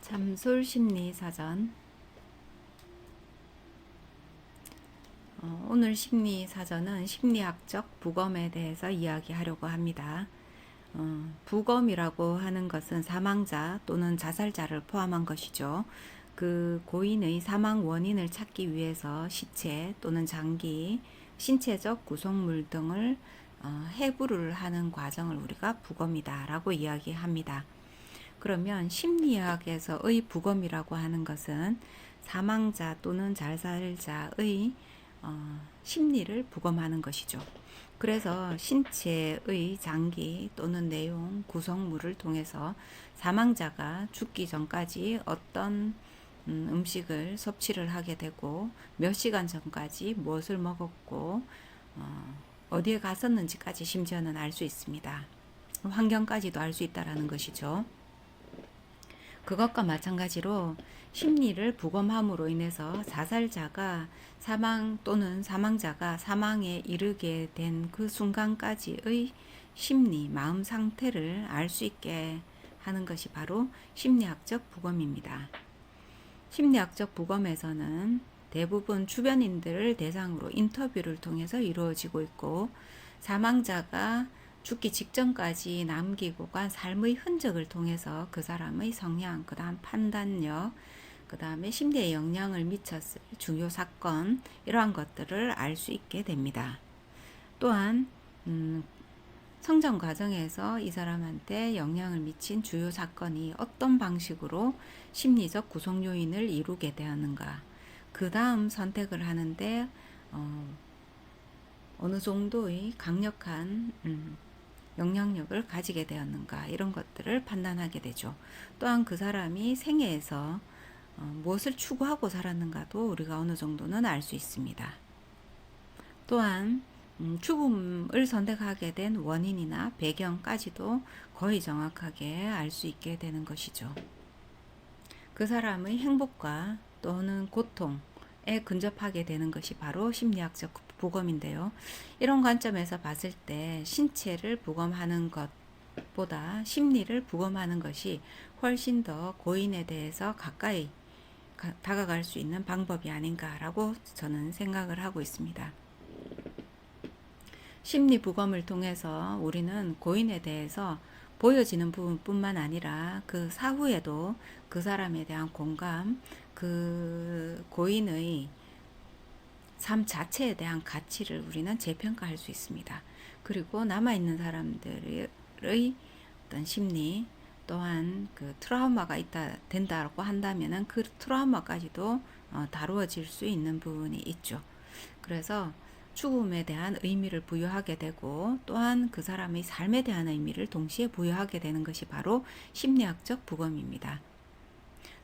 참솔 심리사전. 오늘 심리사전은 심리학적 부검에 대해서 이야기하려고 합니다. 부검이라고 하는 것은 사망자 또는 자살자를 포함한 것이죠. 그 고인의 사망 원인을 찾기 위해서 시체 또는 장기, 신체적 구성물 등을 해부를 하는 과정을 우리가 부검이다라고 이야기합니다. 그러면 심리학에서의 부검이라고 하는 것은 사망자 또는 자살자의 심리를 부검하는 것이죠. 그래서 신체의 장기 또는 내용, 구성물을 통해서 사망자가 죽기 전까지 어떤 음식을 섭취를 하게 되고 몇 시간 전까지 무엇을 먹었고 어디에 갔었는지까지 심지어는 알 수 있습니다. 환경까지도 알 수 있다라는 것이죠. 그것과 마찬가지로 심리를 부검함으로 인해서 자살자가 사망 또는 사망자가 사망에 이르게 된 그 순간까지의 심리, 마음 상태를 알 수 있게 하는 것이 바로 심리학적 부검입니다. 심리학적 부검에서는 대부분 주변인들을 대상으로 인터뷰를 통해서 이루어지고 있고, 사망자가 죽기 직전까지 남기고 간 삶의 흔적을 통해서 그 사람의 성향, 그 다음 판단력, 그 다음에 심리에 영향을 미쳤을 중요 사건, 이러한 것들을 알 수 있게 됩니다. 또한 성장 과정에서 이 사람한테 영향을 미친 주요 사건이 어떤 방식으로 심리적 구성 요인을 이루게 되었는가, 그 다음 선택을 하는데 어느 정도의 강력한 영향력을 가지게 되었는가, 이런 것들을 판단하게 되죠. 또한 그 사람이 생애에서 무엇을 추구하고 살았는가도 우리가 어느 정도는 알 수 있습니다. 또한 죽음을 선택하게 된 원인이나 배경까지도 거의 정확하게 알 수 있게 되는 것이죠. 그 사람의 행복과 또는 고통에 근접하게 되는 것이 바로 심리학적 부검인데요. 이런 관점에서 봤을 때 신체를 부검하는 것보다 심리를 부검하는 것이 훨씬 더 고인에 대해서 가까이 다가갈 수 있는 방법이 아닌가라고 저는 생각을 하고 있습니다. 심리 부검을 통해서 우리는 고인에 대해서 보여지는 부분뿐만 아니라 그 사후에도 그 사람에 대한 공감, 그 고인의 삶 자체에 대한 가치를 우리는 재평가할 수 있습니다. 그리고 남아있는 사람들의 어떤 심리, 또한 그 트라우마가 된다고 한다면은 그 트라우마까지도 다루어질 수 있는 부분이 있죠. 그래서 죽음에 대한 의미를 부여하게 되고, 또한 그 사람의 삶에 대한 의미를 동시에 부여하게 되는 것이 바로 심리학적 부검입니다.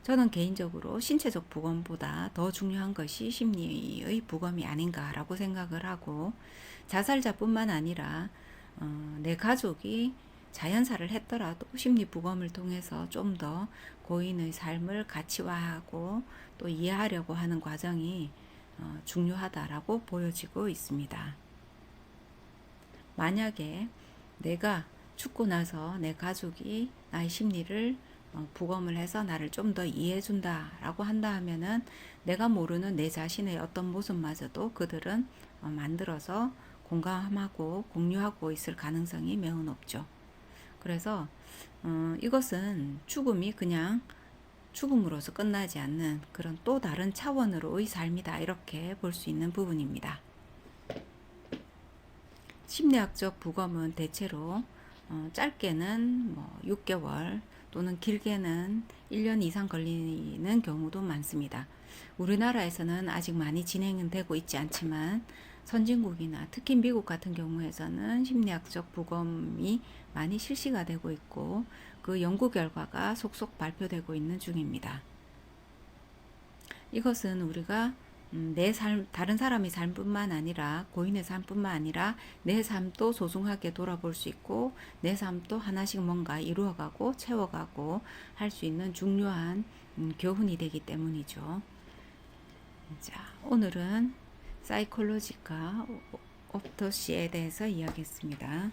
저는 개인적으로 신체적 부검보다 더 중요한 것이 심리의 부검이 아닌가라고 생각을 하고, 자살자뿐만 아니라 내 가족이 자연사를 했더라도 심리 부검을 통해서 좀 더 고인의 삶을 가치화하고 또 이해하려고 하는 과정이 중요하다라고 보여지고 있습니다. 만약에 내가 죽고 나서 내 가족이 나의 심리를 부검을 해서 나를 좀 더 이해해 준다라고 한다 하면은 내가 모르는 내 자신의 어떤 모습마저도 그들은 만들어서 공감하고 공유하고 있을 가능성이 매우 높죠. 그래서 이것은 죽음이 그냥 죽음으로서 끝나지 않는 그런 또 다른 차원으로의 삶이다, 이렇게 볼 수 있는 부분입니다. 심리학적 부검은 대체로 짧게는 6개월 또는 길게는 1년 이상 걸리는 경우도 많습니다. 우리나라에서는 아직 많이 진행은 되고 있지 않지만 선진국이나 특히 미국 같은 경우에서는 심리학적 부검이 많이 실시가 되고 있고, 그 연구 결과가 속속 발표되고 있는 중입니다. 이것은 우리가 내 삶, 다른 사람의 삶뿐만 아니라 고인의 삶뿐만 아니라 내 삶도 소중하게 돌아볼 수 있고, 내 삶도 하나씩 뭔가 이루어가고 채워가고 할 수 있는 중요한 교훈이 되기 때문이죠. 자, 오늘은 사이콜로지카 옵토시에 대해서 이야기했습니다.